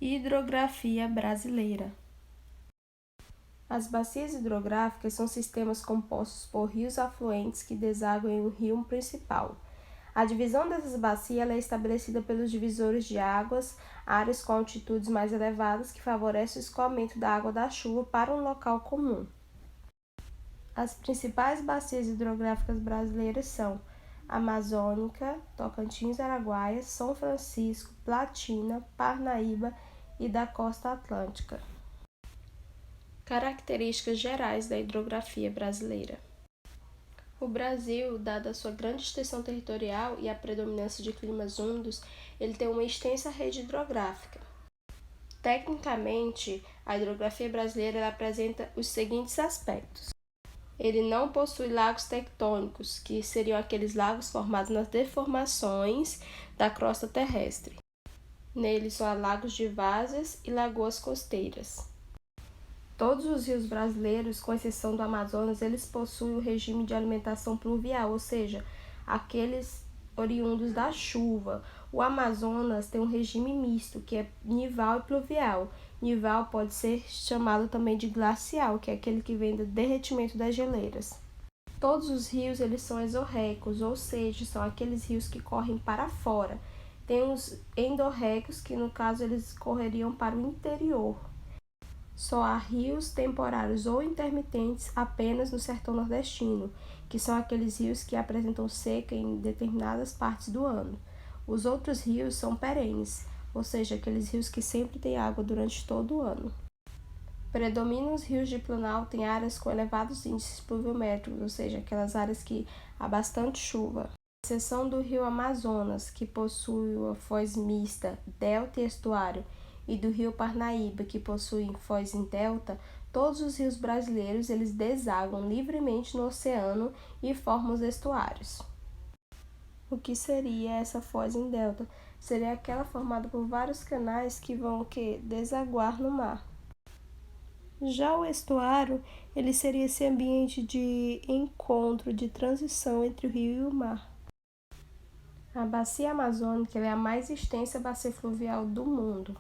Hidrografia brasileira. As bacias hidrográficas são sistemas compostos por rios afluentes que desaguam em um rio principal. A divisão dessas bacias é estabelecida pelos divisores de águas, áreas com altitudes mais elevadas que favorecem o escoamento da água da chuva para um local comum. As principais bacias hidrográficas brasileiras são Amazônica, Tocantins-Araguaia, São Francisco, Platina, Parnaíba e da Costa Atlântica. Características gerais da hidrografia brasileira. O Brasil, dada a sua grande extensão territorial e a predominância de climas úmidos, ele tem uma extensa rede hidrográfica. Tecnicamente, a hidrografia brasileira apresenta os seguintes aspectos. Ele não possui lagos tectônicos, que seriam aqueles lagos formados nas deformações da crosta terrestre. Nele só há lagos de várzeas e lagoas costeiras. Todos os rios brasileiros, com exceção do Amazonas, eles possuem o regime de alimentação pluvial, ou seja, aqueles oriundos da chuva. O Amazonas tem um regime misto, que é nival e pluvial. Nival pode ser chamado também de glacial, que é aquele que vem do derretimento das geleiras. Todos os rios eles são exorreicos, ou seja, são aqueles rios que correm para fora. Tem os endorreicos, que no caso eles correriam para o interior. Só há rios temporários ou intermitentes apenas no sertão nordestino, que são aqueles rios que apresentam seca em determinadas partes do ano. Os outros rios são perenes, ou seja, aqueles rios que sempre têm água durante todo o ano. Predominam os rios de planalto em áreas com elevados índices pluviométricos, ou seja, aquelas áreas que há bastante chuva. À exceção do rio Amazonas, que possui uma foz mista, delta e estuário, e do rio Parnaíba, que possui foz em delta, todos os rios brasileiros eles desaguam livremente no oceano e formam os estuários. O que seria essa foz em delta? Seria aquela formada por vários canais que vão desaguar no mar. Já o estuário, ele seria esse ambiente de encontro, de transição entre o rio e o mar. A bacia amazônica é a mais extensa bacia fluvial do mundo.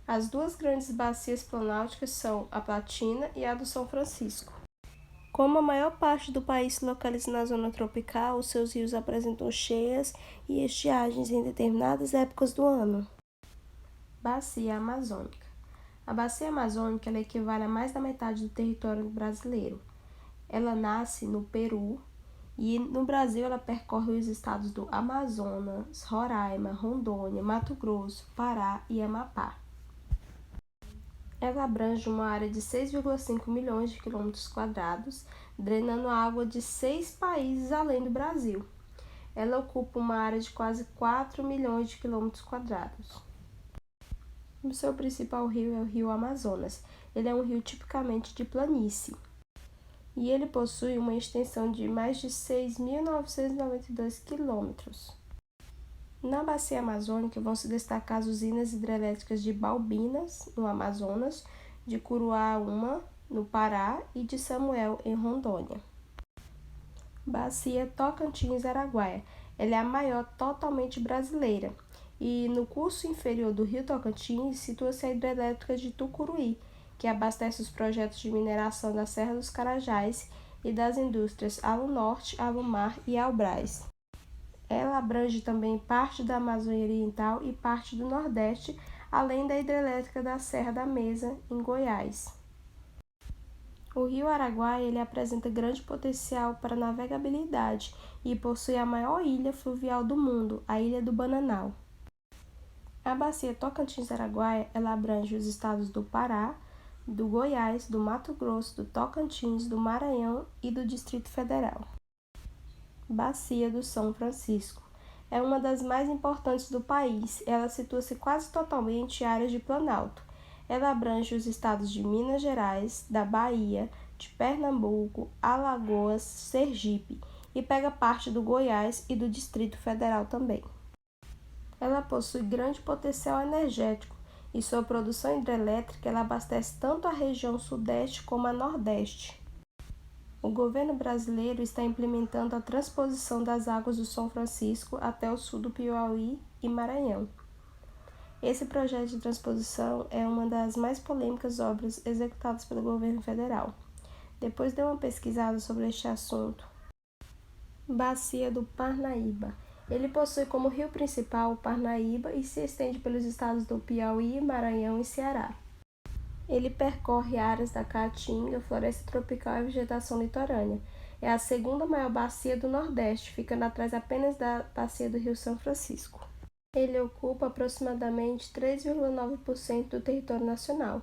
As duas grandes bacias planálticas são a Platina e a do São Francisco. Como a maior parte do país se localiza na zona tropical, os seus rios apresentam cheias e estiagens em determinadas épocas do ano. Bacia Amazônica. A bacia amazônica ela equivale a mais da metade do território brasileiro. Ela nasce no Peru e no Brasil ela percorre os estados do Amazonas, Roraima, Rondônia, Mato Grosso, Pará e Amapá. Ela abrange uma área de 6,5 milhões de quilômetros quadrados, drenando a água de 6 países além do Brasil. Ela ocupa uma área de quase 4 milhões de quilômetros quadrados. O seu principal rio é o rio Amazonas. Ele é um rio tipicamente de planície. E ele possui uma extensão de mais de 6.992 quilômetros. Na bacia amazônica vão se destacar as usinas hidrelétricas de Balbinas, no Amazonas, de Curuá-Uma, no Pará, e de Samuel, em Rondônia. Bacia Tocantins-Araguaia. Ela é a maior totalmente brasileira. E no curso inferior do rio Tocantins situa-se a hidrelétrica de Tucuruí, que abastece os projetos de mineração da Serra dos Carajás e das indústrias Alunorte, Alumar e Albrás. Ela abrange também parte da Amazônia Oriental e parte do Nordeste, além da hidrelétrica da Serra da Mesa, em Goiás. O rio Araguaia ele apresenta grande potencial para navegabilidade e possui a maior ilha fluvial do mundo, a Ilha do Bananal. A bacia Tocantins-Araguaia ela abrange os estados do Pará, do Goiás, do Mato Grosso, do Tocantins, do Maranhão e do Distrito Federal. Bacia do São Francisco. É uma das mais importantes do país. Ela situa-se quase totalmente em áreas de planalto. Ela abrange os estados de Minas Gerais, da Bahia, de Pernambuco, Alagoas, Sergipe e pega parte do Goiás e do Distrito Federal também. Ela possui grande potencial energético e sua produção hidrelétrica ela abastece tanto a região sudeste como a nordeste. O governo brasileiro está implementando a transposição das águas do São Francisco até o sul do Piauí e Maranhão. Esse projeto de transposição é uma das mais polêmicas obras executadas pelo governo federal. Depois dei uma pesquisada sobre este assunto. Bacia do Parnaíba. Ele possui como rio principal o Parnaíba e se estende pelos estados do Piauí, Maranhão e Ceará. Ele percorre áreas da Caatinga, floresta tropical e vegetação litorânea. É a segunda maior bacia do Nordeste, ficando atrás apenas da bacia do Rio São Francisco. Ele ocupa aproximadamente 3,9% do território nacional.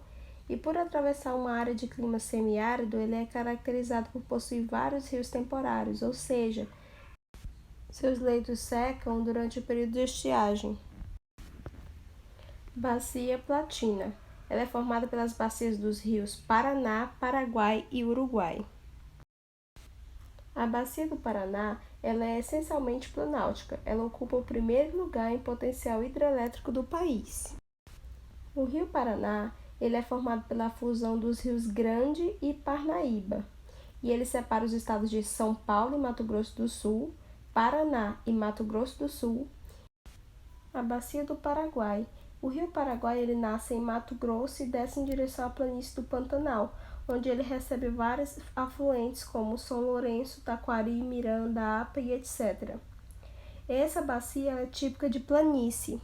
E por atravessar uma área de clima semiárido, ele é caracterizado por possuir vários rios temporários, ou seja, seus leitos secam durante o período de estiagem. Bacia Platina. Ela é formada pelas bacias dos rios Paraná, Paraguai e Uruguai. A Bacia do Paraná ela é essencialmente planáltica. Ela ocupa o primeiro lugar em potencial hidrelétrico do país. O rio Paraná ele é formado pela fusão dos rios Grande e Parnaíba, e ele separa os estados de São Paulo e Mato Grosso do Sul, Paraná e Mato Grosso do Sul. A Bacia do Paraguai. O rio Paraguai ele nasce em Mato Grosso e desce em direção à planície do Pantanal, onde ele recebe vários afluentes como São Lourenço, Taquari, Miranda, APA e etc. Essa bacia é típica de planície.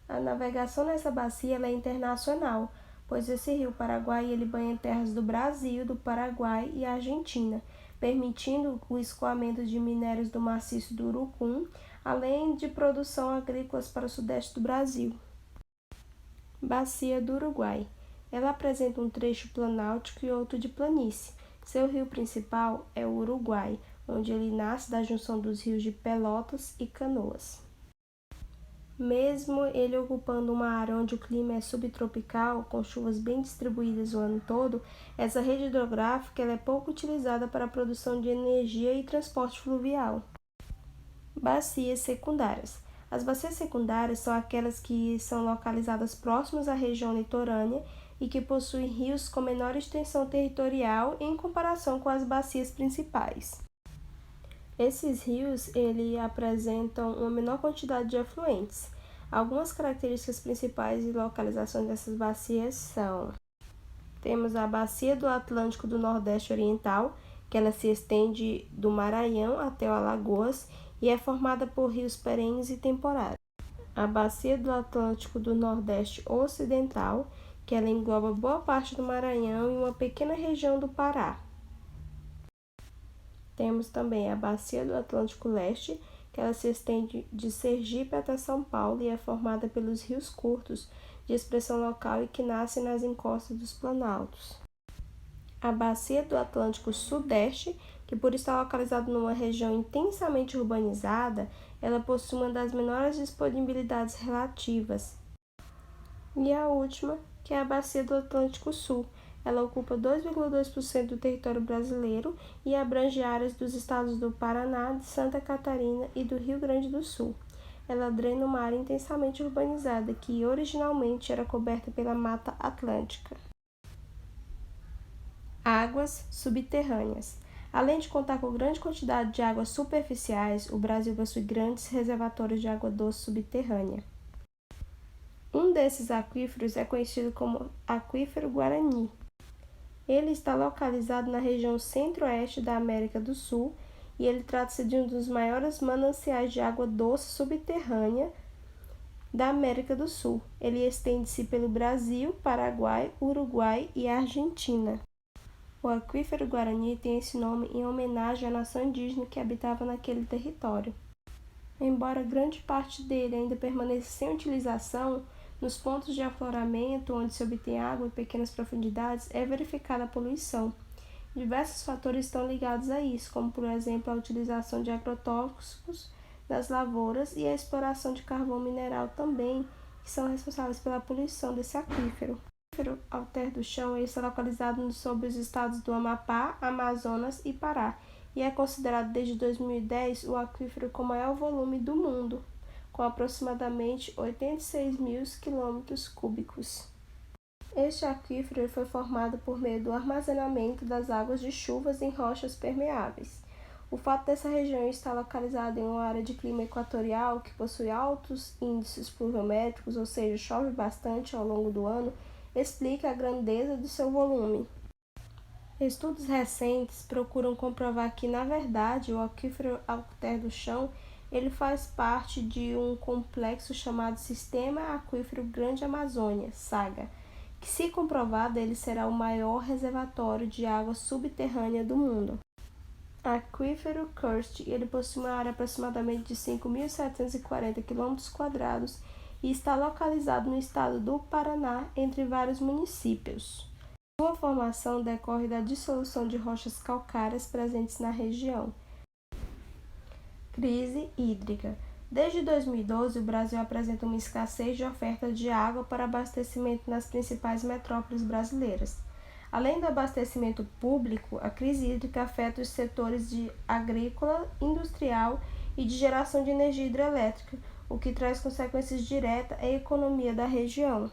A navegação nessa bacia ela é internacional, pois esse rio Paraguai ele banha terras do Brasil, do Paraguai e Argentina, permitindo o escoamento de minérios do maciço do Urucum, além de produção agrícolas para o sudeste do Brasil. Bacia do Uruguai. Ela apresenta um trecho planáltico e outro de planície. Seu rio principal é o Uruguai, onde ele nasce da junção dos rios de Pelotas e Canoas. Mesmo ele ocupando uma área onde o clima é subtropical, com chuvas bem distribuídas o ano todo, essa rede hidrográfica ela é pouco utilizada para a produção de energia e transporte fluvial. Bacias secundárias. As bacias secundárias são aquelas que são localizadas próximas à região litorânea e que possuem rios com menor extensão territorial em comparação com as bacias principais. Esses rios apresentam uma menor quantidade de afluentes. Algumas características principais e localizações dessas bacias são: temos a Bacia do Atlântico do Nordeste Oriental, que ela se estende do Maranhão até o Alagoas e é formada por rios perenes e temporários. A Bacia do Atlântico do Nordeste Ocidental, que ela engloba boa parte do Maranhão e uma pequena região do Pará. Temos também a Bacia do Atlântico Leste, que ela se estende de Sergipe até São Paulo e é formada pelos rios curtos, de expressão local e que nascem nas encostas dos planaltos. A Bacia do Atlântico Sudeste, que por estar localizada numa região intensamente urbanizada, ela possui uma das menores disponibilidades relativas. E a última, que é a Bacia do Atlântico Sul. Ela ocupa 2,2% do território brasileiro e abrange áreas dos estados do Paraná, de Santa Catarina e do Rio Grande do Sul. Ela drena uma área intensamente urbanizada que originalmente era coberta pela Mata Atlântica. Águas subterrâneas. Além de contar com grande quantidade de águas superficiais, o Brasil possui grandes reservatórios de água doce subterrânea. Um desses aquíferos é conhecido como Aquífero Guarani. Ele está localizado na região centro-oeste da América do Sul e ele trata-se de um dos maiores mananciais de água doce subterrânea da América do Sul. Ele estende-se pelo Brasil, Paraguai, Uruguai e Argentina. O Aquífero Guarani tem esse nome em homenagem à nação indígena que habitava naquele território. Embora grande parte dele ainda permaneça sem utilização, nos pontos de afloramento onde se obtém água em pequenas profundidades é verificada a poluição. Diversos fatores estão ligados a isso, como por exemplo a utilização de agrotóxicos nas lavouras e a exploração de carvão mineral também, que são responsáveis pela poluição desse aquífero. O aquífero Alter do Chão está localizado sobre os estados do Amapá, Amazonas e Pará, e é considerado desde 2010 o aquífero com maior volume do mundo, com aproximadamente 86 mil km³. Este aquífero foi formado por meio do armazenamento das águas de chuvas em rochas permeáveis. O fato dessa região estar localizada em uma área de clima equatorial que possui altos índices pluviométricos, ou seja, chove bastante ao longo do ano, explica a grandeza do seu volume. Estudos recentes procuram comprovar que, na verdade, o aquífero Alter do Chão ele faz parte de um complexo chamado Sistema Aquífero Grande Amazônia, SAGA, que, se comprovado, ele será o maior reservatório de água subterrânea do mundo. Aquífero Karst, ele possui uma área aproximadamente de 5.740 km² e está localizado no estado do Paraná, entre vários municípios. Sua formação decorre da dissolução de rochas calcárias presentes na região. Crise hídrica. Desde 2012, o Brasil apresenta uma escassez de oferta de água para abastecimento nas principais metrópoles brasileiras. Além do abastecimento público, a crise hídrica afeta os setores de agrícola, industrial e de geração de energia hidrelétrica, o que traz consequências diretas à economia da região.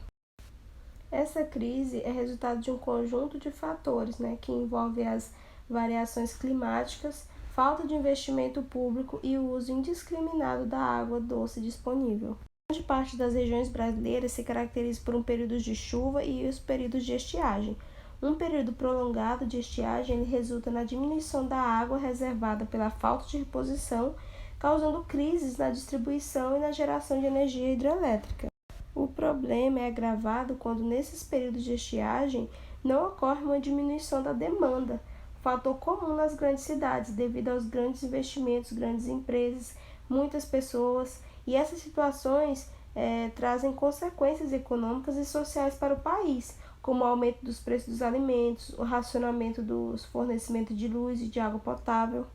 Essa crise é resultado de um conjunto de fatores, que envolve as variações climáticas, falta de investimento público e o uso indiscriminado da água doce disponível. Grande parte das regiões brasileiras se caracteriza por um período de chuva e os períodos de estiagem. Um período prolongado de estiagem resulta na diminuição da água reservada pela falta de reposição, causando crises na distribuição e na geração de energia hidrelétrica. O problema é agravado quando, nesses períodos de estiagem, não ocorre uma diminuição da demanda, fator comum nas grandes cidades, devido aos grandes investimentos, grandes empresas, muitas pessoas, e essas situações trazem consequências econômicas e sociais para o país, como o aumento dos preços dos alimentos, o racionamento dos fornecimentos de luz e de água potável.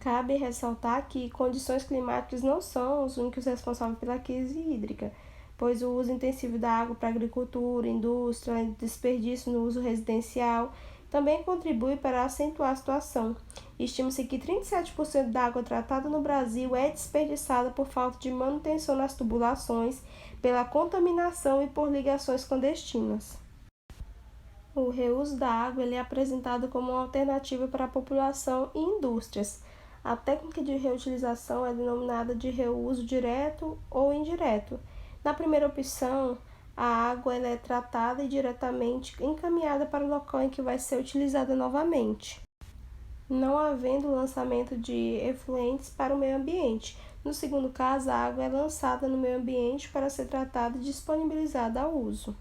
Cabe ressaltar que condições climáticas não são os únicos responsáveis pela crise hídrica, pois o uso intensivo da água para a agricultura, indústria, além do desperdício no uso residencial, também contribui para acentuar a situação. Estima-se que 37% da água tratada no Brasil é desperdiçada por falta de manutenção nas tubulações, pela contaminação e por ligações clandestinas. O reuso da água é apresentado como uma alternativa para a população e indústrias. A técnica de reutilização é denominada de reuso direto ou indireto. Na primeira opção, a água é tratada e diretamente encaminhada para o local em que vai ser utilizada novamente, não havendo lançamento de efluentes para o meio ambiente. No segundo caso, a água é lançada no meio ambiente para ser tratada e disponibilizada ao uso.